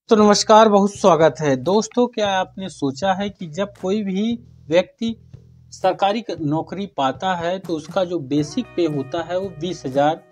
तो नमस्कार, बहुत स्वागत है दोस्तों। क्या आपने सोचा है कि जब कोई भी व्यक्ति सरकारी नौकरी पाता है तो उसका जो बेसिक पे होता है वो 20,000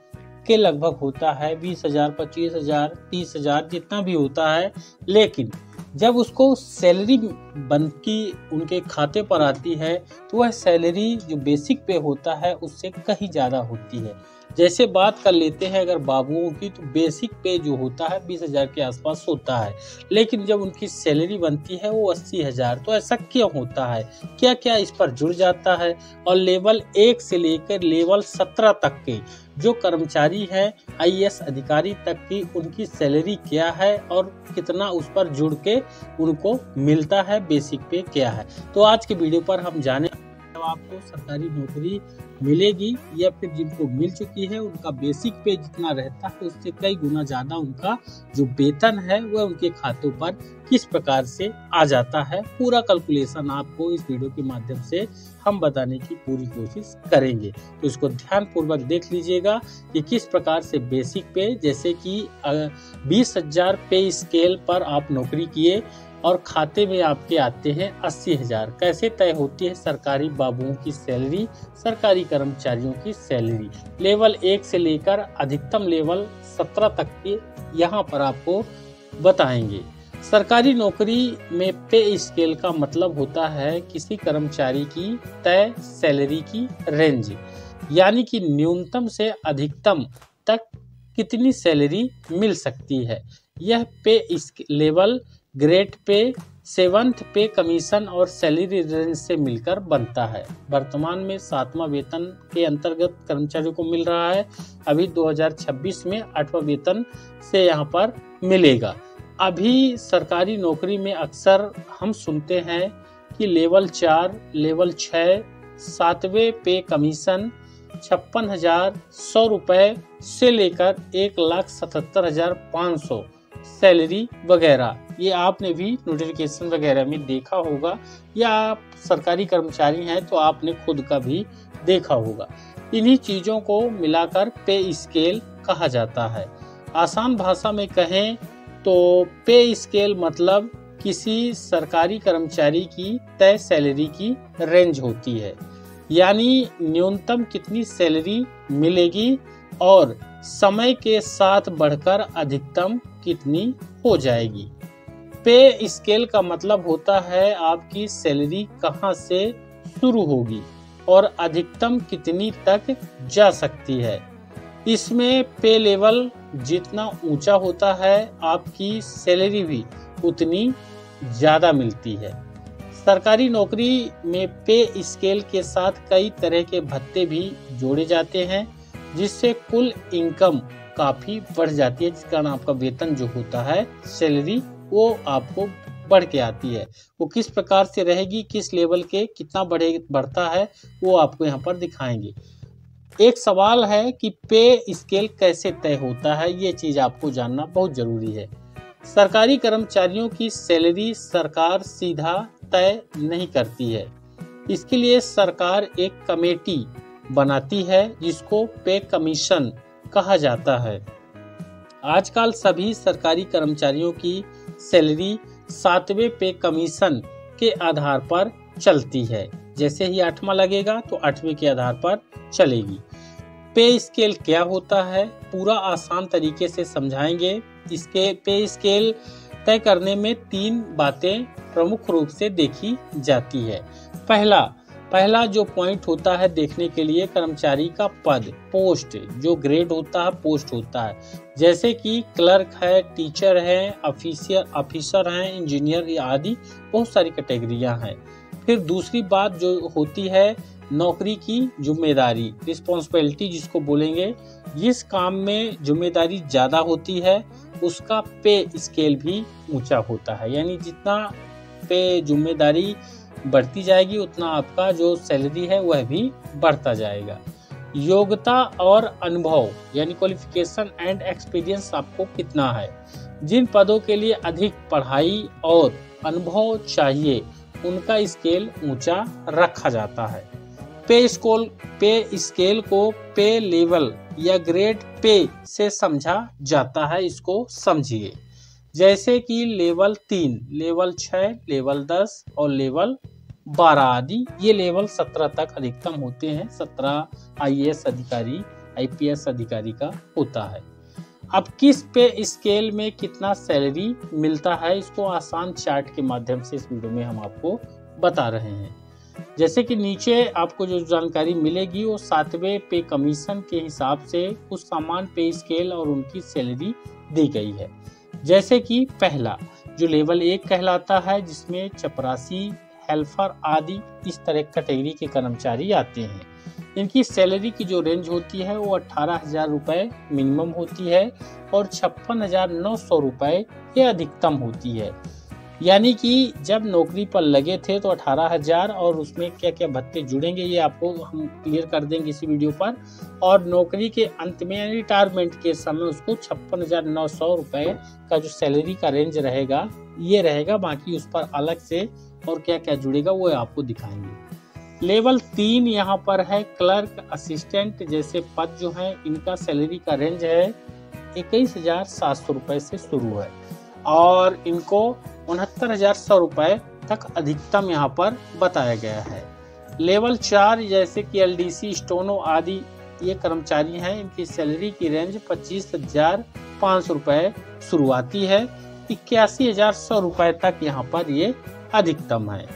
के लगभग होता है। 20,000, 25,000, 30,000 जितना भी होता है। लेकिन जब उसको सैलरी बन की उनके खाते पर आती है तो वह सैलरी जो बेसिक पे होता है उससे कहीं ज़्यादा होती है। जैसे बात कर लेते हैं अगर बाबुओं की, तो बेसिक पे जो होता है 20,000 के आसपास होता है, लेकिन जब उनकी सैलरी बनती है वो 80,000। तो ऐसा क्यों होता है, क्या क्या इस पर जुड़ जाता है? और लेवल 1 से लेकर लेवल 17 तक के जो कर्मचारी हैं, आईएएस अधिकारी तक की, उनकी सैलरी क्या है और कितना उस पर जुड़ के उनको मिलता है, बेसिक पे क्या है। तो आज के वीडियो पर हम जाने आपको सरकारी नौकरी मिलेगी या फिर जिनको मिल चुकी है उनका बेसिक पे जितना रहता है उससे कई गुना ज्यादा उनका जो वेतन है वह उनके खातों पर किस प्रकार से आ जाता है। पूरा कैलकुलेशन आपको इस वीडियो के माध्यम से हम बताने की पूरी कोशिश करेंगे, तो इसको ध्यान पूर्वक देख लीजिएगा कि किस प्रकार से बेसिक पे, जैसे कि 20,000 पे स्केल पर आप नौकरी किए और खाते में आपके आते हैं 80,000, कैसे तय होती है सरकारी बाबुओं की सैलरी, सरकारी कर्मचारियों की सैलरी। लेवल 1 से लेकर अधिकतम लेवल 17 तक के यहाँ पर आपको बताएंगे। सरकारी नौकरी में पे स्केल का मतलब होता है किसी कर्मचारी की तय सैलरी की रेंज, यानी कि न्यूनतम से अधिकतम तक कितनी सैलरी मिल सकती है। यह पे लेवल ग्रेड पे, 7th पे कमीशन और सैलरी रेंज से मिलकर बनता है। वर्तमान में 7वां वेतन के अंतर्गत कर्मचारियों को मिल रहा है। अभी 2026 में 8वां वेतन से यहाँ पर मिलेगा। अभी सरकारी नौकरी में अक्सर हम सुनते हैं कि लेवल 4, लेवल 6, 7वें पे कमीशन 56,100 रुपए से लेकर 1,77,500 सैलरी वगैरह, ये आपने भी नोटिफिकेशन वगैरह में देखा होगा, या आप सरकारी कर्मचारी हैं तो आपने खुद का भी देखा होगा। इन्हीं चीज़ों को मिलाकर पे स्केल कहा जाता है। आसान भाषा में कहें तो पे स्केल मतलब किसी सरकारी कर्मचारी की तय सैलरी की रेंज होती है, यानी न्यूनतम कितनी सैलरी मिलेगी और समय के साथ बढ़कर अधिकतम कितनी हो जाएगी। पे स्केल का मतलब होता है आपकी सैलरी कहां से शुरू होगी और अधिकतम कितनी तक जा सकती है। इसमें पे लेवल जितना ऊंचा होता है आपकी सैलरी भी उतनी ज्यादा मिलती है। सरकारी नौकरी में पे स्केल के साथ कई तरह के भत्ते भी जोड़े जाते हैं, जिससे कुल इनकम काफी बढ़ जाती है, जिस कारण आपका वेतन जो होता है, सैलरी, वो आपको बढ़ के आती है। वो किस प्रकार से रहेगी, किस लेवल के कितना बढ़ता है, वो आपको यहाँ पर दिखाएंगे। एक सवाल है कि पे स्केल कैसे तय होता है, ये चीज आपको जानना बहुत जरूरी है। सरकारी कर्मचारियों की सैलरी सरकार सीधा तय नहीं करती है। इसके लिए सरकार एक कमेटी बनाती है जिसको पे कमीशन कहा जाता है। आजकल सभी सरकारी कर्मचारियों की सैलरी 7वें पे कमीशन के आधार पर चलती है। जैसे ही 8वां लगेगा तो 8वें के आधार पर चलेगी। पे स्केल क्या होता है, पूरा आसान तरीके से समझाएंगे। इसके पे स्केल तय करने में 3 बातें प्रमुख रूप से देखी जाती है। पहला जो पॉइंट होता है देखने के लिए, कर्मचारी का पद, पोस्ट, जो ग्रेड होता है, पोस्ट होता है। जैसे कि क्लर्क है, टीचर है, ऑफिसर हैं, इंजीनियर आदि बहुत सारी कैटेगरियां हैं। फिर दूसरी बात जो होती है, नौकरी की जिम्मेदारी, रिस्पॉन्सिबिलिटी जिसको बोलेंगे। जिस काम में जिम्मेदारी ज्यादा होती है उसका पे स्केल भी ऊंचा होता है, यानी जितना पे जिम्मेदारी बढ़ती जाएगी उतना आपका जो सैलरी है वह भी बढ़ता जाएगा। योग्यता और अनुभव, यानी क्वालिफिकेशन एंड एक्सपीरियंस आपको कितना है। जिन पदों के लिए अधिक पढ़ाई और अनुभव चाहिए उनका स्केल ऊंचा रखा जाता है। पे स्केल को पे लेवल या ग्रेड पे से समझा जाता है, इसको समझिए। जैसे कि लेवल 3, लेवल 6, लेवल 10 और लेवल 12 आदि। ये लेवल 17 तक अधिकतम होते हैं। 17 IAS अधिकारी, IPS अधिकारी का होता है। अब किस पे स्केल में कितना सैलरी मिलता है, इसको आसान चार्ट के माध्यम से इस वीडियो में हम आपको बता रहे हैं। जैसे कि नीचे आपको जो जानकारी मिलेगी वो 7वें पे कमीशन के हिसाब से कुछ समान पे स्केल और उनकी सैलरी दी गई है। जैसे कि पहला जो लेवल 1 कहलाता है, जिसमें चपरासी, हेल्पर आदि इस तरह कैटेगरी के कर्मचारी आते हैं। इनकी सैलरी की जो रेंज होती है वो 18,000 रुपये मिनिमम होती है और 56,900 रुपये ये अधिकतम होती है। यानी कि जब नौकरी पर लगे थे तो 18,000 और उसमें क्या क्या भत्ते जुड़ेंगे ये आपको हम क्लियर कर देंगे इसी वीडियो पर। और नौकरी के अंत में यानी रिटायरमेंट के समय उसको 56,900 रुपये का जो सैलरी का रेंज रहेगा ये रहेगा। बाकी उस पर अलग से और क्या क्या जुड़ेगा वो आपको दिखाएंगे। लेवल 3 यहाँ पर है क्लर्क, असिस्टेंट जैसे पद जो है, इनका सैलरी का रेंज है 21,700 रुपये से शुरू है और इनको 69,100 रुपये तक अधिकतम यहाँ पर बताया गया है। लेवल 4 जैसे कि LDC, स्टोनो आदि ये कर्मचारी हैं, इनकी सैलरी की रेंज 25,500 रुपये शुरुआती है, 81,100 रुपये तक यहाँ पर ये अधिकतम है।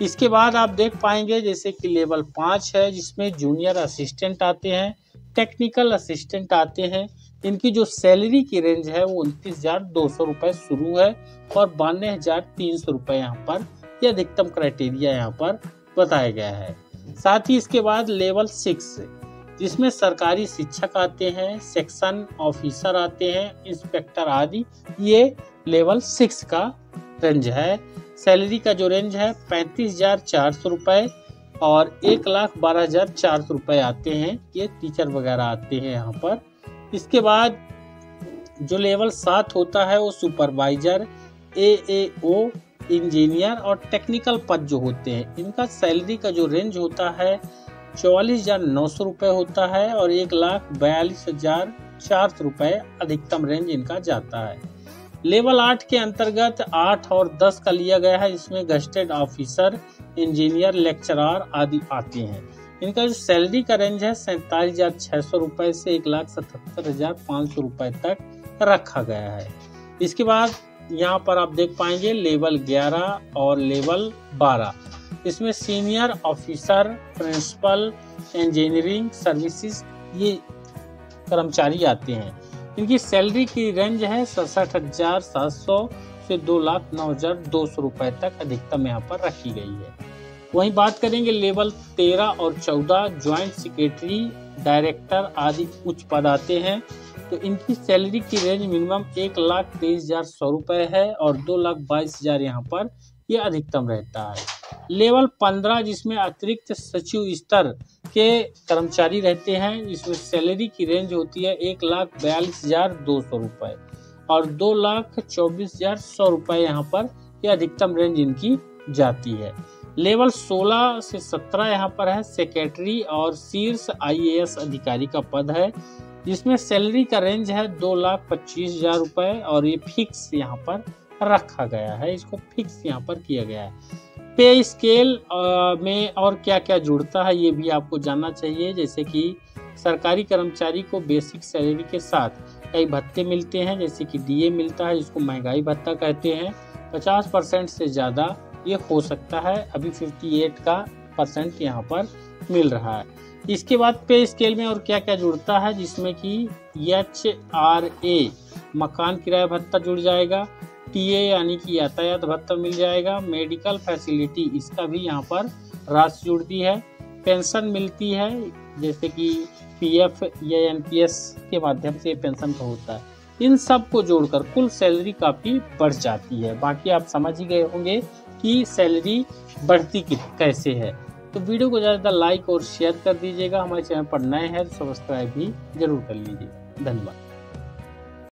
इसके बाद आप देख पाएंगे जैसे कि लेवल 5 है, जिसमें जूनियर असिस्टेंट आते हैं, टेक्निकल असिस्टेंट आते हैं। इनकी जो सैलरी की रेंज है वो 29,200 रुपये शुरू है और 92,300 रुपये यहाँ पर यह अधिकतम क्राइटेरिया यहाँ पर बताया गया है। साथ ही इसके बाद लेवल 6 जिसमें सरकारी शिक्षक आते हैं, सेक्शन ऑफिसर आते हैं, इंस्पेक्टर आदि, ये लेवल 6 का रेंज है। सैलरी का जो रेंज है 35,400 रुपये और 1,12,400 रुपये आते हैं। ये टीचर वगैरह आते हैं यहाँ पर। इसके बाद जो लेवल 7 होता है वो सुपरवाइजर, AAO, इंजीनियर और टेक्निकल पद जो होते हैं, इनका सैलरी का जो रेंज होता है 44,900 रुपये होता है और 1,42,400 रुपये अधिकतम रेंज इनका जाता है। लेवल 8 के अंतर्गत 8 और 10 का लिया गया है, इसमें गस्टेड ऑफिसर, इंजीनियर, लेक्चरर आदि आते हैं। इनका जो सैलरी का रेंज है 47,600 रुपये से 1,77,500 रुपये तक रखा गया है। इसके बाद यहाँ पर आप देख पाएंगे लेवल 11 और लेवल 12, इसमें senior officer, principal, engineering services ये कर्मचारी आते हैं। इनकी सैलरी की रेंज है 67,700 से 2,09,200 रुपये तक अधिकतम यहाँ पर रखी गई है। वहीं बात करेंगे लेवल 13 और 14, ज्वाइंट सेक्रेटरी, डायरेक्टर आदि उच्च पद आते हैं। तो इनकी सैलरी की रेंज मिनिमम 1,23,100 रुपये है और 2,22,000 यहाँ पर यह अधिकतम रहता है। लेवल 15 जिसमें अतिरिक्त सचिव स्तर के कर्मचारी रहते हैं, जिसमें सैलरी की रेंज होती है 1,42,200 रुपये और 2,24,100 रुपये यहाँ पर यह अधिकतम रेंज इनकी जाती है। लेवल 16 से 17 यहाँ पर है सेक्रेटरी और शीर्ष IAS अधिकारी का पद है, जिसमें सैलरी का रेंज है 2,25,000 रुपये और ये फिक्स यहाँ पर रखा गया है। इसको फिक्स यहाँ पर किया गया है। पे स्केल में और क्या क्या जुड़ता है ये भी आपको जानना चाहिए। जैसे कि सरकारी कर्मचारी को बेसिक सैलरी के साथ कई भत्ते मिलते हैं, जैसे कि DA मिलता है, जिसको महंगाई भत्ता कहते हैं। 50% से ज़्यादा ये हो सकता है, अभी 58% यहाँ पर मिल रहा है। इसके बाद पे स्केल में और क्या क्या जुड़ता है, जिसमें कि HRA मकान किराया भत्ता जुड़ जाएगा, TA यानी कि यातायात भत्ता मिल जाएगा, मेडिकल फैसिलिटी इसका भी यहाँ पर राशि जुड़ती है, पेंशन मिलती है जैसे कि PF या NPS के माध्यम से पेंशन का होता है। इन सब को जोड़कर कुल सैलरी काफ़ी बढ़ जाती है। बाकी आप समझ ही गए होंगे कि सैलरी बढ़ती कैसे है। तो वीडियो को ज़्यादा लाइक और शेयर कर दीजिएगा। हमारे चैनल पर नए हैं तो सब्सक्राइब भी जरूर कर लीजिए। धन्यवाद।